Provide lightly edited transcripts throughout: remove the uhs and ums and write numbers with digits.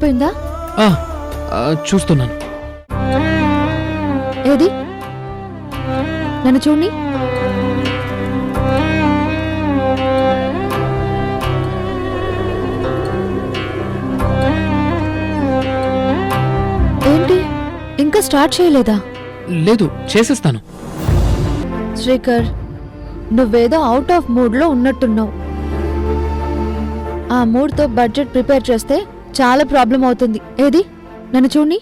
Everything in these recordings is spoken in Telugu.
సరిపోయిందా? చూస్తున్నాను. ఏది? నన్ను చూడండి. ఏంటి ఇంకా స్టార్ట్ చేయలేదా? లేదు, చేసేస్తాను. శ్రీకర్, నువ్వేదో అవుట్ ఆఫ్ మూడ్లో ఉన్నట్టున్నావు. ఆ మూడ్తో బడ్జెట్ ప్రిపేర్ చేస్తే చాలా ప్రాబ్లం అవుతుంది. ఏది? నన్ను చూడండి.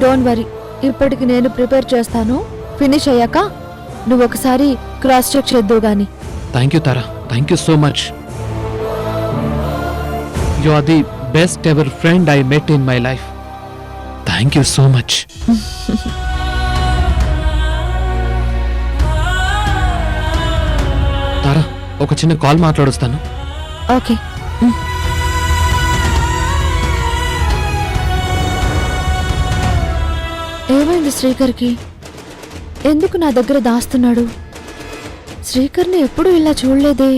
డోంట్ వరీ, ఇప్పటికి నేను ప్రిపేర్ చేస్తాను. ఫినిష్ అయ్యాక నువ్వు ఒకసారి క్రాస్ చెక్ చేద్దువు గాని. Thank you Tara, thank you so much. You are the best ever friend I met in my life. Thank you so much. Tara, ఒక చిన్న కాల్ మాట్లాడొస్తాను. ఓకే. ఏమైంది శ్రీకర్కి? ఎందుకు నా దగ్గర దాస్తున్నాడు? శ్రీకర్ని ఎప్పుడూ ఇలా చూడలేదే.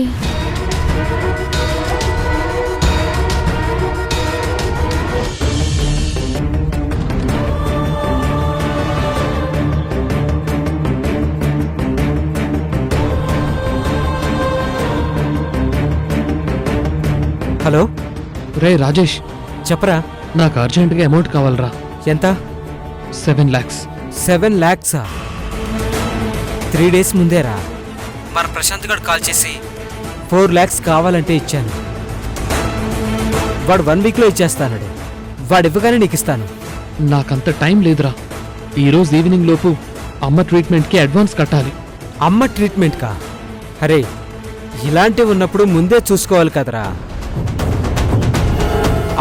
హలో రే రాజేష్, చెప్పరా. నాకు అర్జెంటుగా అమౌంట్ కావాలరా. ఎంత? 7 lakhs. 7 lakhs? 3 days ముందేరా మన ప్రశాంత్ గడు కాల్ చేసి 4 lakhs కావాలంటే ఇచ్చాను. వాడు 1 weekలో ఇచ్చేస్తాడు. వాడు ఇవ్వగానే నీకు ఇస్తాను. నాకంత టైం లేదురా. ఈరోజు ఈవినింగ్ లోపు అమ్మ ట్రీట్మెంట్కి అడ్వాన్స్ కట్టాలి. అమ్మ ట్రీట్మెంట్కా? అరే, ఇలాంటివి ఉన్నప్పుడు ముందే చూసుకోవాలి కదరా.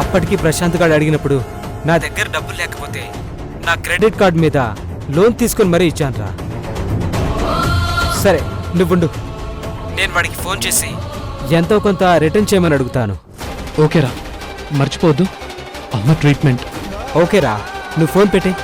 అప్పటికి ప్రశాంత్ గారు అడిగినప్పుడు నా దగ్గర డబ్బులు లేకపోతే నా క్రెడిట్ కార్డు మీద లోన్ తీసుకొని మరీ ఇచ్చానురా. సరే నువ్వుండు, నేను వాడికి ఫోన్ చేసి ఎంతో కొంత రిటర్న్ చేయమని అడుగుతాను. ఓకేరా, మర్చిపోవద్దు అమ్మ ట్రీట్మెంట్. ఓకేరా, నువ్వు ఫోన్ పెట్టి.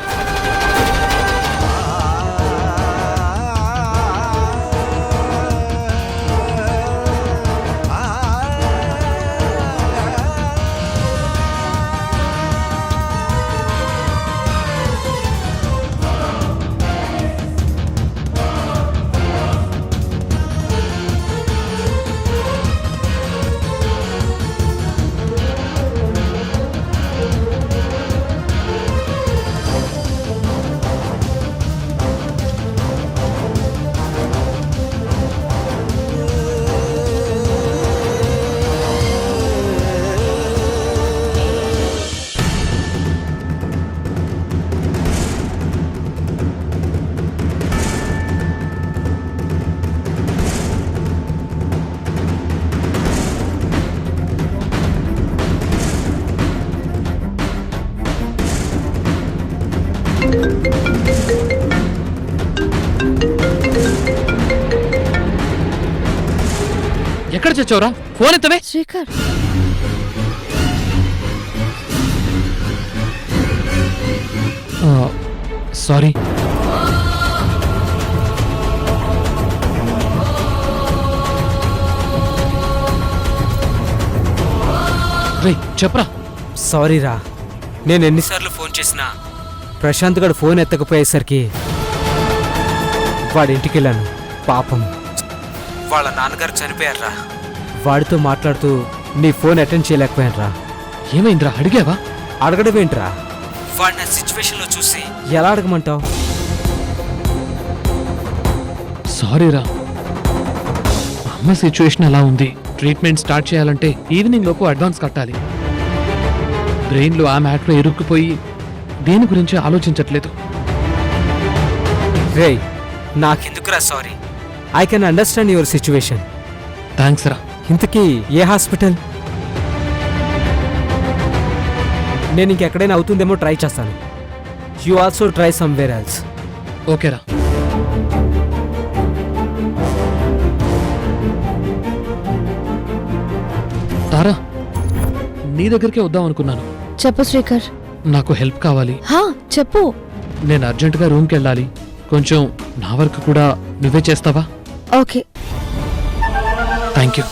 ఎక్కడ చచ్చావురా? ఫోన్ ఎత్తవే. శ్రీకర్, సారీ. రే చెప్పరా. సారీరా, నేను ఎన్నిసార్లు ఫోన్ చేసినా ప్రశాంత్ గడు ఫోన్ ఎత్తకపోయేసరికి వాడి ఇంటికి వెళ్ళాను. పాపం వాళ్ళ నాన్నగారు చనిపోయారా. వాడితో మాట్లాడుతూ నీ ఫోన్ అటెండ్ చేయలేకపోయానురా. ఏమైందిరా? అడిగావా? అడగడమేంట్రా, వాడి నా సిచ్యువేషన్లో చూసి ఎలా అడగమంటావు? సారీరా, అమ్మ సిచ్యువేషన్ అలా ఉంది. ట్రీట్మెంట్ స్టార్ట్ చేయాలంటే ఈవినింగ్ లోపు అడ్వాన్స్ కట్టాలి. బ్రెయిన్లో ఆ మ్యాట్లో ఇరుక్కుపోయి దేని గురించి ఆలోచించట్లేదు. రే, నాకెందుకురా sorry. I can understand your situation. Thanks రా. ఇంతకీ ఏ హాస్పిటల్? నేను ఇంకెక్కడైనా అవుతుందేమో ట్రై చేస్తాను. You also try somewhere else. ఓకేరా. తారా, నీ దగ్గరికే వద్దాం అనుకున్నాను. చెప్పు శ్రీకర్. నాకు హెల్ప్ కావాలి. హా, చెప్పు. నేను అర్జెంటుగా రూమ్కి వెళ్ళాలి. కొంచెం నా వర్క్ కూడా నువ్వే చేస్తావా? ఓకే. Thank you.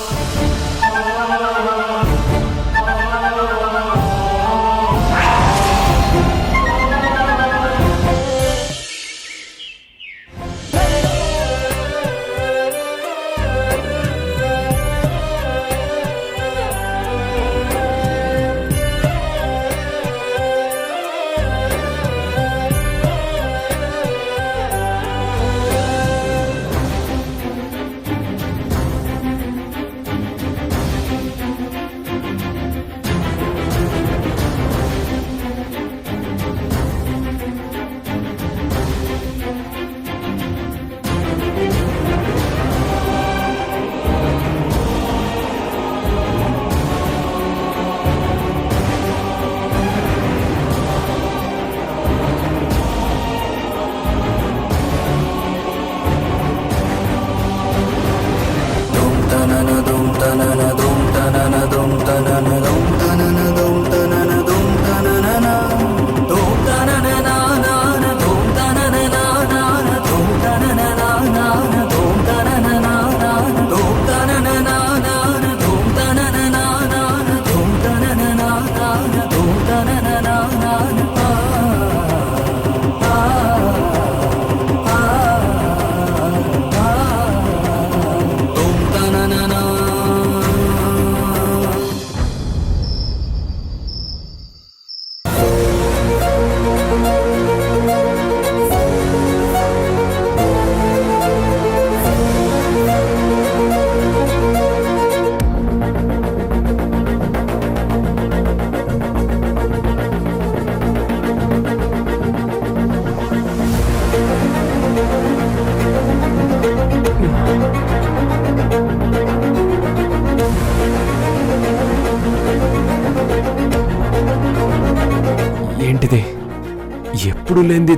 ఎప్పుడు లేనిది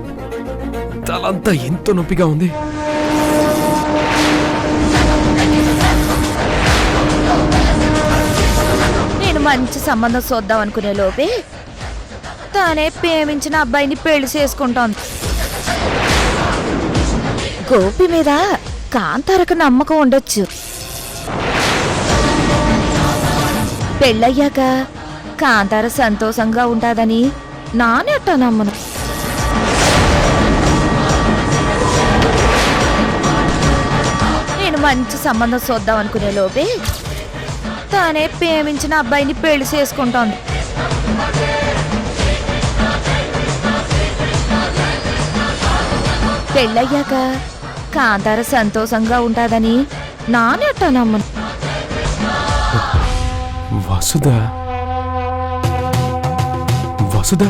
తలంతా ఎంతో నొప్పిగా ఉంది. నేను మంచి సంబంధం చూద్దాం అనుకునే లోపే తానే ప్రేమించిన అబ్బాయిని పెళ్లి చేసుకుంటోంది. గోపి మీద కాంతారకు నమ్మకం ఉండొచ్చు. పెళ్ళయ్యాక కాంతార సంతోషంగా ఉంటాదని నానెట్ట నమ్మను. నేను మంచి సంబంధం చూద్దాం అనుకునే లోపే తానే ప్రేమించిన అబ్బాయిని పెళ్లి చేసుకుంటోంది. పెళ్ళయ్యాక కాంతార సంతోషంగా ఉంటాదని నానెట్ట నమ్మను. వసుధ వసుధ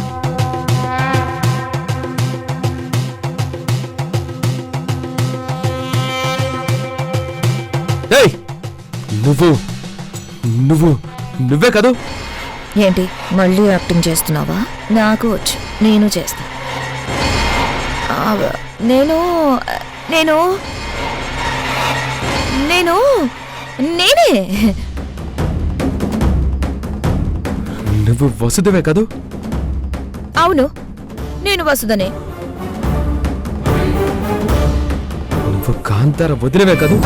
ఏయ్, నువ్వు నువ్వు నువ్వే కదూ? ఏంటి మళ్ళీ యాక్టింగ్ చేస్తున్నావా? నాకు వచ్చు, నేను చేస్తా. నేను నేను నేను నేనే. నువ్వు వసుధవే కదూ? అవును, నేను వసుదనే. నువ్వు కాంతార వదిలేవే కదూ?